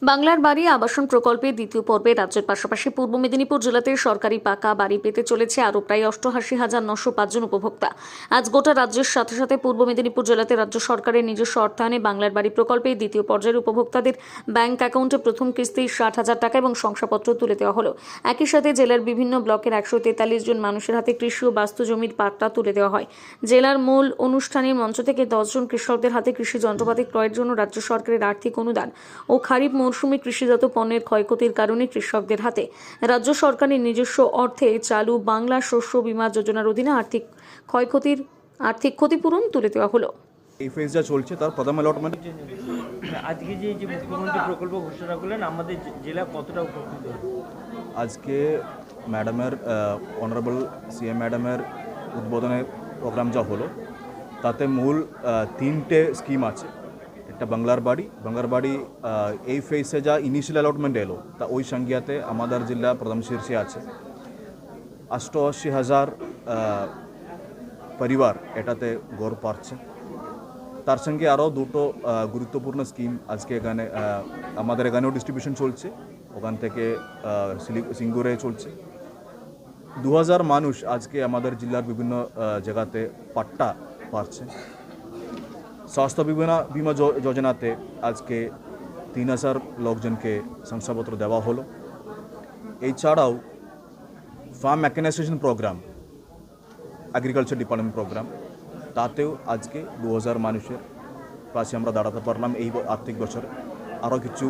বাংলার বাড়ি আবাসন প্রকল্পের দ্বিতীয় পর্বে রাজ্যের পাশাপাশি পূর্ব মেদিনীপুর জেলাতে সরকারি পাকা বাড়ি পেতে চলেছে আরও প্রায় 88,905 জন উপভোক্তা। আজ গোটা রাজ্যের সাথে সাথে পূর্ব মেদিনীপুর জেলাতে রাজ্য সরকারের নিজস্ব অর্থায়নে বাংলার বাড়ি প্রকল্পের দ্বিতীয় পর্যায়ের উপভোক্তাদের ব্যাংক অ্যাকাউন্টে প্রথম কিস্তি 60,000 টাকা এবং শংসাপত্র তুলে দেওয়া হলো। একই সাথে জেলার বিভিন্ন ব্লকের 143 জন মানুষের হাতে কৃষি ও বাস্তু জমির পাট্টা তুলে দেওয়া হয়। জেলার মূল অনুষ্ঠানের মঞ্চ থেকে 10 জন কৃষকদের হাতে কৃষি যন্ত্রপাতি ক্রয়ের জন্য রাজ্য সরকারের আর্থিক অনুদান ও খারিফ মৌসুমী কৃষিজাত পণ্যের ক্ষয়ক্ষতির কারণে কৃষকদের হাতে রাজ্য সরকারের নিজস্ব অর্থে চালু বাংলা শস্য বীমা যোজনার অধীনে আর্থিক ক্ষতিপূরণ তুলে দেওয়া হলো। এই ফেজ যা চলছে তার প্রথম অ্যালটমেন্ট আজকে যে মুখ্যমন্ত্রী প্রকল্প ঘোষণা করলেন, আমাদের জেলা কতটা উপকৃত হবে? আজকে ম্যাডামের অনারেবল সিএম ম্যাডামের উদ্বোধনে প্রোগ্রাম যা হলো তাতে মূল 3টে স্কিম আছে। একটা বাংলার বাড়ি এই ফেজে যা ইনিশিয়াল অ্যালটমেন্ট এলো তা ওই সংখ্যাতে আমাদের জেলা প্রথম শীর্ষে আছে। 88,000 পরিবার এটাতে গড় পাচ্ছে। তার সঙ্গে আরও দুটো গুরুত্বপূর্ণ স্কিম আজকে এখানে আমাদের এখানেও ডিস্ট্রিবিউশন চলছে, ওখান থেকে সিঙ্গুরে চলছে। 2000 মানুষ আজকে আমাদের জেলার বিভিন্ন জায়গাতে পাট্টা পাচ্ছে। স্বাস্থ্য বিমা যোজনাতে আজকে 3000 লোকজনকে শংসাপত্র দেওয়া হলো। এছাড়াও farm mechanisation programme, agriculture department programme, তাতেও আজকে 2000 মানুষের পাশে আমরা দাঁড়াতে পারলাম। এই আর্থিক বছর আরও কিছু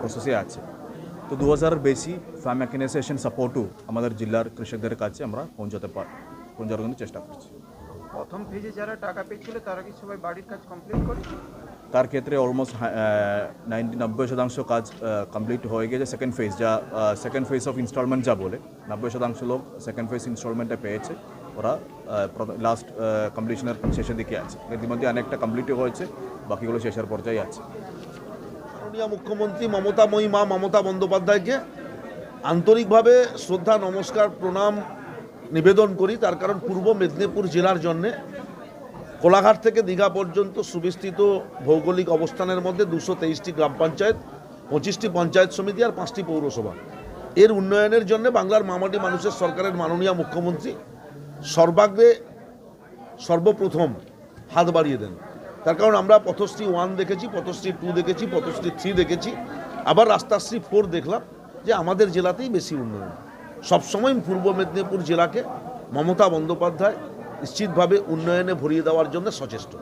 প্রসেসে আছে। তো 2000 বেশি ফার্ম মেকানাইজেশন সাপোর্টও আমাদের জেলার কৃষকদের কাছে আমরা পৌঁছানোর জন্য চেষ্টা করছি। প্রথম ফেজে যারা টাকা পেয়েছিল তারা কি সবাই বাড়ির কাজ কমপ্লিট করে? তার ক্ষেত্রে অলমোস্ট 90% কাজ কমপ্লিট হয়ে গেছে। সেকেন্ড ফেজ অফ ইনস্টলমেন্ট যা বলে 90% লোক সেকেন্ড ফেজ ইনস্টলমেন্টে পেয়েছে। ওরা লাস্ট কমপ্লিশনের শেষের দিকে আছে। ইতিমধ্যে অনেকটা কমপ্লিট হয়েছে, বাকিগুলো শেষের পর্যায়ে আছে। মাননীয় মুখ্যমন্ত্রী মমতাময়ী মা মমতা বন্দ্যোপাধ্যায়কে আন্তরিকভাবে শ্রদ্ধা, নমস্কার, প্রণাম নিবেদন করি। তার কারণ পূর্ব মেদিনীপুর জেলার জন্যে কোলাঘাট থেকে দীঘা পর্যন্ত সুবিস্তৃত ভৌগোলিক অবস্থানের মধ্যে 223টি গ্রাম পঞ্চায়েত, 25টি পঞ্চায়েত সমিতি আর 5টি পৌরসভা, এর উন্নয়নের জন্য বাংলার মামাটি মানুষের সরকারের মাননীয় মুখ্যমন্ত্রী সর্বাগ্রে সর্বপ্রথম হাত বাড়িয়ে দেন। তার কারণ আমরা পথশ্রী 1 দেখেছি, পথশ্রী 2 দেখেছি, পথশ্রী 3 দেখেছি, আবার রাস্তাশ্রী 4 দেখলাম, যে আমাদের জেলাতেই বেশি উন্নয়ন। সবসময় পূর্ব মেদিনীপুর জেলাকে মমতা বন্দ্যোপাধ্যায় নিশ্চিতভাবে উন্নয়নে ভরিয়ে দেওয়ার জন্য সচেষ্ট।